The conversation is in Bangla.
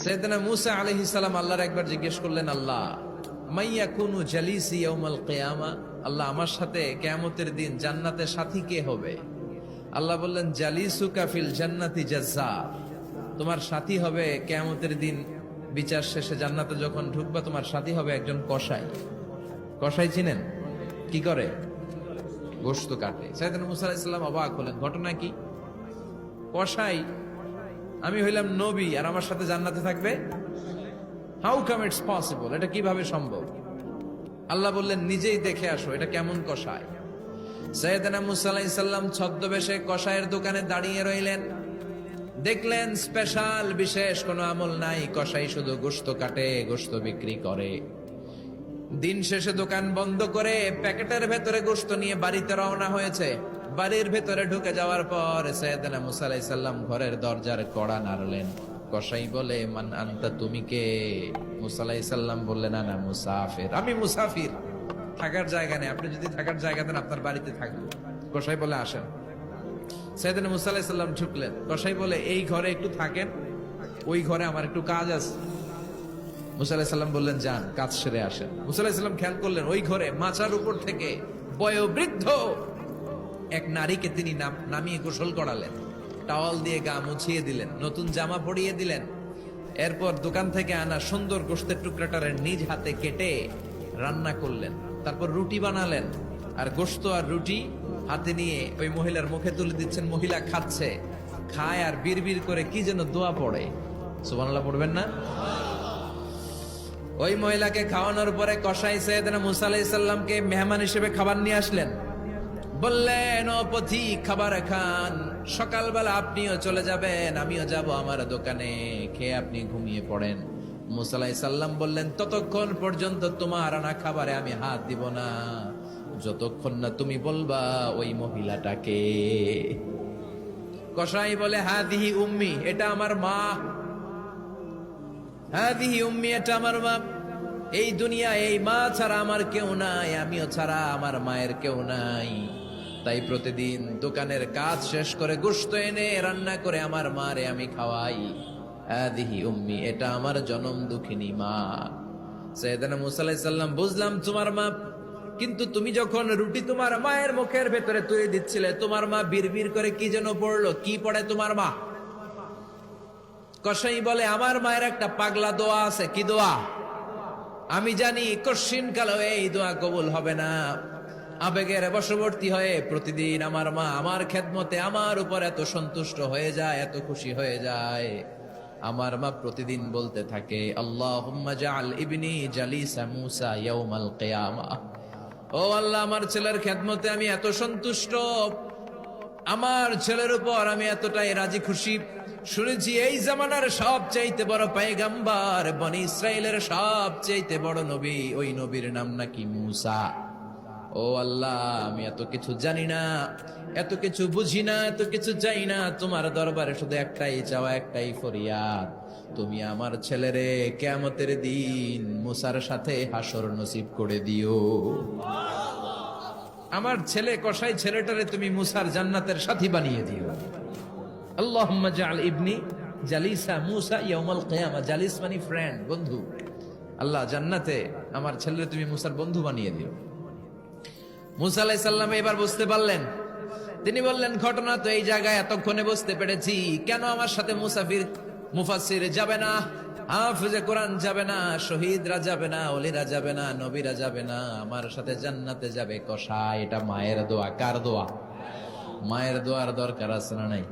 সাইয়েদনা মূসা আলাইহিস সালাম আল্লাহর একবার জিজ্ঞেস করলেন, আল্লাহ মাইয়াকুনু জালিসি ইয়াউমাল কিয়ামা, আল্লাহ আমার সাথে কিয়ামতের দিন জান্নাতে সাথী কে হবে? আল্লাহ বললেন, জালিসুকা ফিল জান্নাতি জাজ্জার, তোমার সাথী হবে কিয়ামতের দিন বিচার শেষে জান্নাতে যখন ঢুকবা তোমার সাথী হবে একজন কসাই। কসাই চিনেন? কি করে? গোশত কাটে। সাইয়েদনা মূসা আলাইহিস সালাম অবাক হলেন, ঘটনা কি? কসাই, আমি হইলাম নবী আর আমার সাথে জান্নাতে থাকবে? হাউ কাম ইটস পসিবল, এটা কিভাবে সম্ভব? আল্লাহ বললেন, নিজেই দেখে আসো এটা কেমন কসাই। সাইয়েদনা মূসা আলাইহিস সালাম ছদ্মবেশে কসাইয়ের দোকানে দাঁড়িয়ে রইলেন। দেখলেন স্পেশাল বিশেষ কোনো আমল নাই, কসাই শুধু গোশত কাটে, গোশত বিক্রি করে। দিন শেষে দোকান বন্ধ করে প্যাকেটের ভেতরে গোশত নিয়ে বাড়িতে রওনা হয়েছে। বাড়ির ভেতরে ঢুকে যাওয়ার পর সাইয়েদনা মূসা আলাইহিস সালাম ঘরের দরজার কড়া নাড়লেন। কসাই বলে, মান আনতা, তুমি কে? মূসা আলাইহিস সালাম বললেন, আনা মুসাফির, আমি মুসাফির, থাকার জায়গা নেই, আপনি যদি থাকার জায়গা দেন আপনার বাড়িতে থাকবো। কসাই বলে, আসেন। সাইয়েদনা মূসা আলাইহিস সালাম ঢুকলেন। কসাই বলে, এই ঘরে একটু থাকেন, ওই ঘরে আমার একটু কাজ আছে। মূসা আলাইহিস সালাম বললেন, যান, কাজ সেরে আসেন। মূসা আলাইহিস সালাম খেয়াল করলেন ওই ঘরে মাচার উপর থেকে বয়োবৃদ্ধ এক নারীকে তিনি নামিয়ে গোসল করালেন, টাওয়াল দিয়ে গা মুছিয়ে দিলেন, নতুন জামা পরিয়ে দিলেন। এরপর দোকান থেকে আনা সুন্দর গোশতের টুকরাটারে নিজ হাতে কেটে রান্না করলেন। তারপর রুটি বানালেন, আর গোশত আর রুটি হাতে নিয়ে ওই মহিলার মুখে তুলে দিচ্ছেন। মহিলা খাচ্ছে, খায় আর বিড়বিড় করে কি যেন দোয়া পড়ে। সুবহানাল্লাহ পড়বেন না? ওই মহিলাকে খাওয়ানোর পরে কসাই সাইয়েদনা মূসা আলাইহিস সালামকে মেহমান হিসেবে খাবার নিয়ে আসলেন। বললেন, ও পথিক, খাবার খান, সকালবেলা আপনিও চলে যাবেন, আমিও যাব আমার দোকানে, খেয়ে আপনি ঘুমিয়ে পড়েন। মূসা আলাইহিস সালাম বললেন, ততক্ষণ পর্যন্ত তোমার আনা খাবারে আমি হাত দিব না যতক্ষণ না তুমি বলবা ওই মহিলাটাকে। কসাই বলে, হাদিহি উম্মি, এটা আমার মা। হাদিহি উম্মি, এটা আমার মা। এই দুনিয়া এই মা ছাড়া আমার কেউ নাই, আমিও ছাড়া আমার মায়ের কেউ নাই। তাই প্রতিদিন দোকানের কাজ শেষ করে গোশত এনে রান্না করে আমার মারে আমি খাওয়াই। হাদিহি উম্মি, এটা আমার জনম দুঃখিনী মা। সাইয়েদনা মূসা আলাইহিস সালাম, বুঝলাম তোমার মা, কিন্তু তুমি যখন রুটি তোমার মায়ের মুখের ভেতরে তুলে দিচ্ছিলে, তোমার মা বিড়বিড় করে কি যেন পড়লো, কি পড়ে তোমার মা? কসাই বলে, আমার মায়ের একটা পাগলা দোয়া আছে। কি দোয়া? আমি জানি কশিন কালো এই দোয়া কবুল হবে না। আবেগের বশবর্তী হয়ে প্রতিদিন আমার মা আমার খেদমতে আমার উপর এত সন্তুষ্ট হয়ে যায়, এত খুশি হয়ে যায়। আমার মা প্রতিদিন বলতে থাকে, আল্লাহুম্মা জাআল ইবনি জালিসা মূসা ইয়াউমাল কিয়ামাহ। ও আল্লাহ, আমার ছেলের খেদমতে আমি এত সন্তুষ্ট, আমার ছেলের উপর আমি এতটাই রাজি খুশি। শুনেছি এই জামানার সবচাইতে বড় পয়গম্বর, বনি ইসরাইলের সবচাইতে বড় নবী, ওই নবীর নাম নাকি মূসা। ও আল্লাহ, আমি এত কিছু জানি না, এত কিছু বুঝি না, এত কিছু চাই না, তোমার দরবারে শুধু একটাই চাওয়া, একটাই ফরিয়াদ, তুমি আমার ছেলেরে কিয়ামতের দিন মূসার সাথে হাসর নসিব করে দিও। আমার ছেলে কসাই ছেলেটারে তুমি মূসার জান্নাতের সাথী বানিয়ে দিও। আল্লাহুম্মা জাআল ইবনি জালিসা মূসা ইয়াউমাল কিয়ামা। জালিস মানে ফ্রেন্ড, বন্ধু। আল্লাহ, জান্নাতে আমার ছেলেরে তুমি মূসার বন্ধু বানিয়ে দিও। মূসা আলাইহিস সালাম এবার বুঝতে পারলেন। তিনি বললেন, ঘটনা তো এই জায়গায় এতক্ষণে বুঝতে পেরেছি, কেন আমার সাথে মুফাসসির যাবে না, হাফেজে কোরআন যাবে না, শহীদরা যাবে না, ওলিরা যাবে না, নবীরা যাবে না, আমার সাথে জান্নাতে যাবে কসাই। এটা মায়ের দোয়া। কার দোয়া? মায়ের দোয়ার দরকার আছে না নাই?